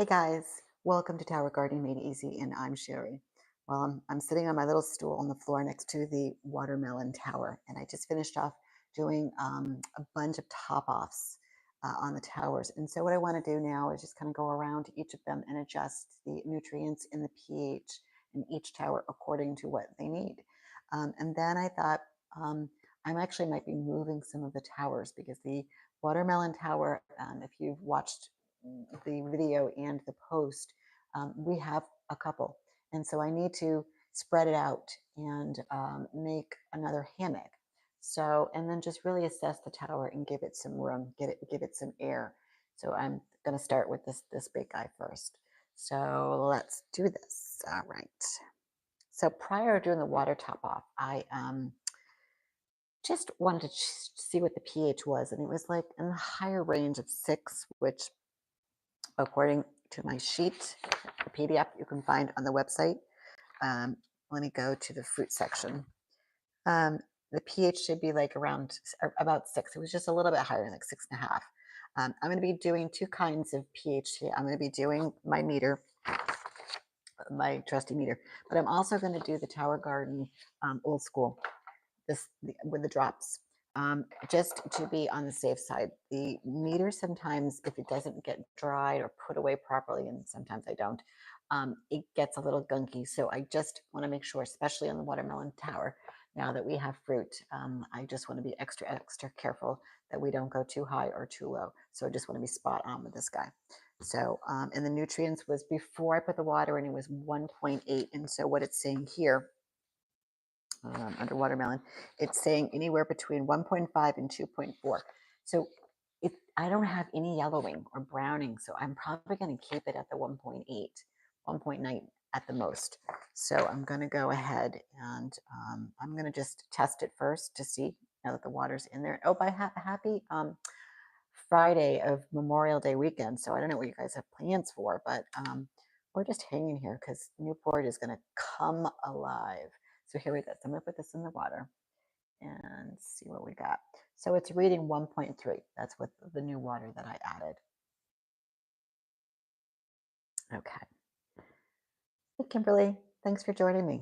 Hey guys, welcome to Tower Gardening Made Easy, and I'm Sherry. Well, I'm sitting on my little stool on the floor next to the watermelon tower, and I just finished off doing a bunch of top offs on the towers. And so, what I want to do now is just kind of go around to each of them and adjust the nutrients and the pH in each tower according to what they need. And then I thought I actually might be moving some of the towers because the watermelon tower, if you've watched the video and the post, we have a couple. And so I need to spread it out and make another hammock. So, and then just really assess the tower and give it some room, give it some air. So I'm going to start with this big guy first. So let's do this. All right. So prior to doing the water top off, I just wanted to see what the pH was, and it was like in the higher range of 6, which according to my sheet, the PDF you can find on the website. Let me go to the fruit section. Um, the pH should be like around about 6. It was just a little bit higher, like 6.5. I'm going to be doing two kinds of pH here. I'm going to be doing my meter, my trusty meter, but I'm also going to do the Tower Garden old school, with the drops. Just to be on the safe side. The meter sometimes, if it doesn't get dried or put away properly, and sometimes I don't, it gets a little gunky. So I just want to make sure, especially on the watermelon tower, now that we have fruit, I just want to be extra careful that we don't go too high or too low. So I just want to be spot on with this guy. So, and the nutrients was before I put the water in, it was 1.8. And so what it's saying here, under watermelon, it's saying anywhere between 1.5 and 2.4. So I don't have any yellowing or browning, so I'm probably going to keep it at the 1.8, 1.9 at the most. So I'm going to go ahead and I'm going to just test it first to see now that the water's in there. Oh, happy Friday of Memorial Day weekend. So I don't know what you guys have plans for, but we're just hanging here because Newport is going to come alive. So here we go. So I'm going to put this in the water and see what we got. So it's reading 1.3. That's what the new water that I added. Okay. Hey, Kimberly, thanks for joining me.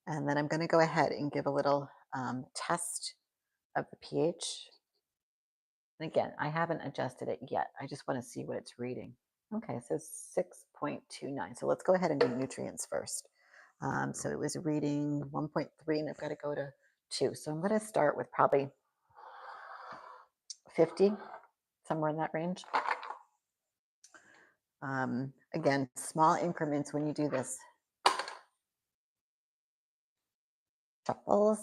And then I'm going to go ahead and give a little test of the pH. And again, I haven't adjusted it yet. I just want to see what it's reading. Okay, so 6.29. So let's go ahead and do nutrients first. So it was reading 1.3 and I've got to go to 2. So I'm going to start with probably 50, somewhere in that range. Again, small increments when you do this. Truffles.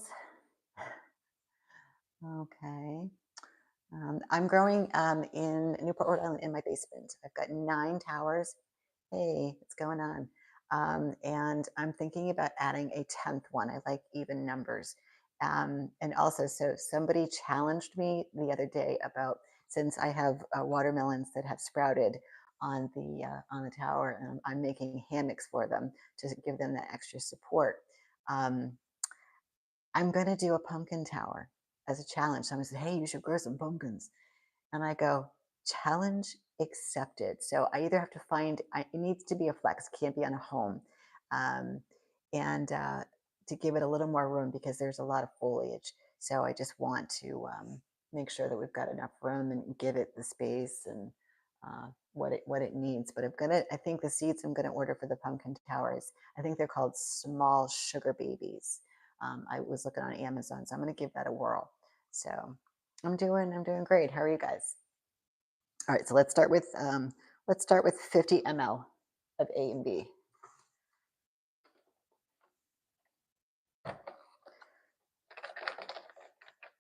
Okay. I'm growing in Newport, Rhode Island in my basement. I've got 9 towers. Hey, what's going on? And I'm thinking about adding a 10th one. I like even numbers. And also, so somebody challenged me the other day about, since I have watermelons that have sprouted on the tower, and I'm making hammocks for them to give them that extra support. I'm going to do a pumpkin tower as a challenge. Someone said, hey, you should grow some pumpkins. And I go, challenge accepted. So I either have to find, it needs to be a flex, can't be on a home. And to give it a little more room because there's a lot of foliage. So I just want to make sure that we've got enough room and give it the space and what it needs. But I think the seeds I'm gonna order for the pumpkin towers, I think they're called small sugar babies. I was looking on Amazon, so I'm gonna give that a whirl. So I'm doing great. How are you guys? All right, so let's start with 50 ml of A and B.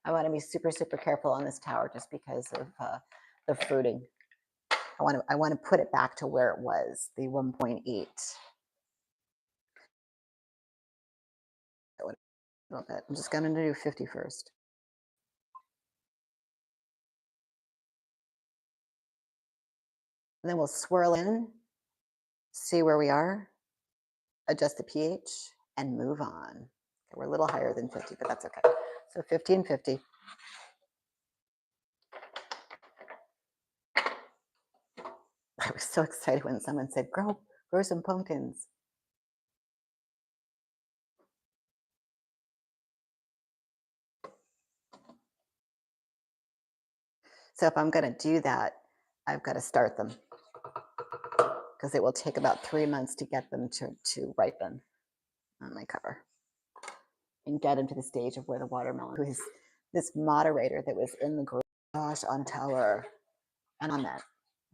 I want to be super careful on this tower just because of the fruiting. I want to put it back to where it was, the 1.8. A little bit. I'm just going to do 50 first. And then we'll swirl in, see where we are, adjust the pH, and move on. Okay, we're a little higher than 50, but that's okay. So 50 and 50. I was so excited when someone said, grow some pumpkins. So if I'm going to do that, I've got to start them because it will take about 3 months to get them to ripen on my cover and get into the stage of where the watermelon, who is this moderator that was in the garage on tower and on that.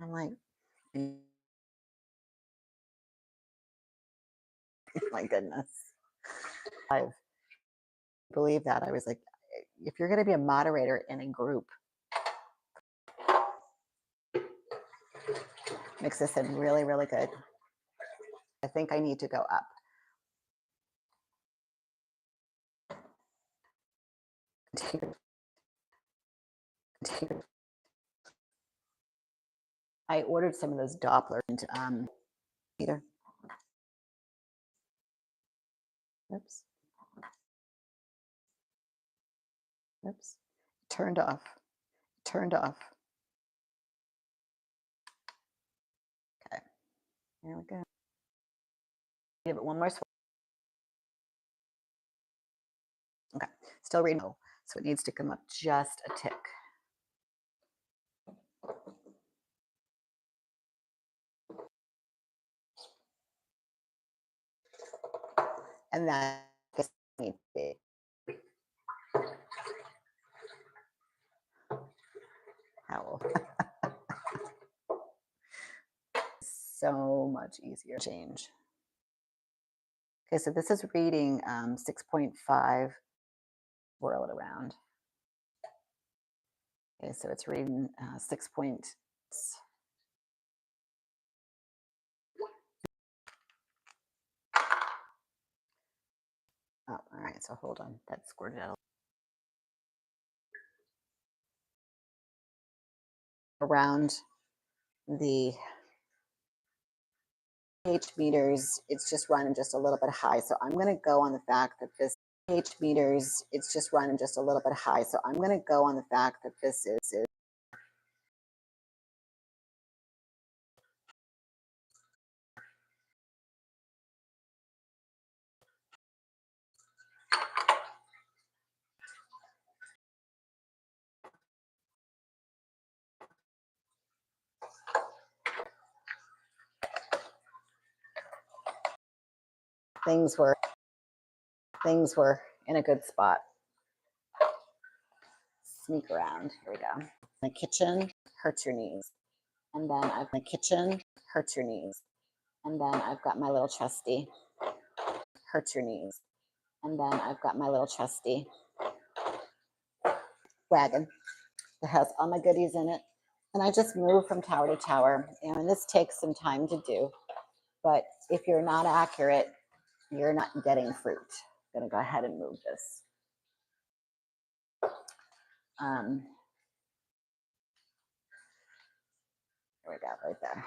I'm like, my goodness. I believe that. I was like, if you're going to be a moderator in a group, mix this in really, really good. I think I need to go up. I ordered some of those Doppler and either. Oops. Oops. Turned off. Turned off. Okay. There we go. Give it one more swirl. Okay. Still reading. So it needs to come up just a tick. And that needs to be. Howl. So much easier to change. Okay, so this is reading 6.5. Whirl it around. Okay, so it's reading 6 point. Oh, all right, so hold on. That squirted out. Around the pH meters, it's just running just a little bit high. So I'm going to go on the fact that this pH meters, it's just running just a little bit high. So I'm going to go on the fact that this is things were in a good spot. Sneak around. Here we go. The kitchen hurts your knees. And then I've the kitchen hurts your knees. And then I've got my little trusty hurts your knees. And then I've got my little trusty wagon that has all my goodies in it. And I just move from tower to tower. And this takes some time to do. But if you're not accurate, you're not getting fruit. I'm going to go ahead and move this. There we go, right there.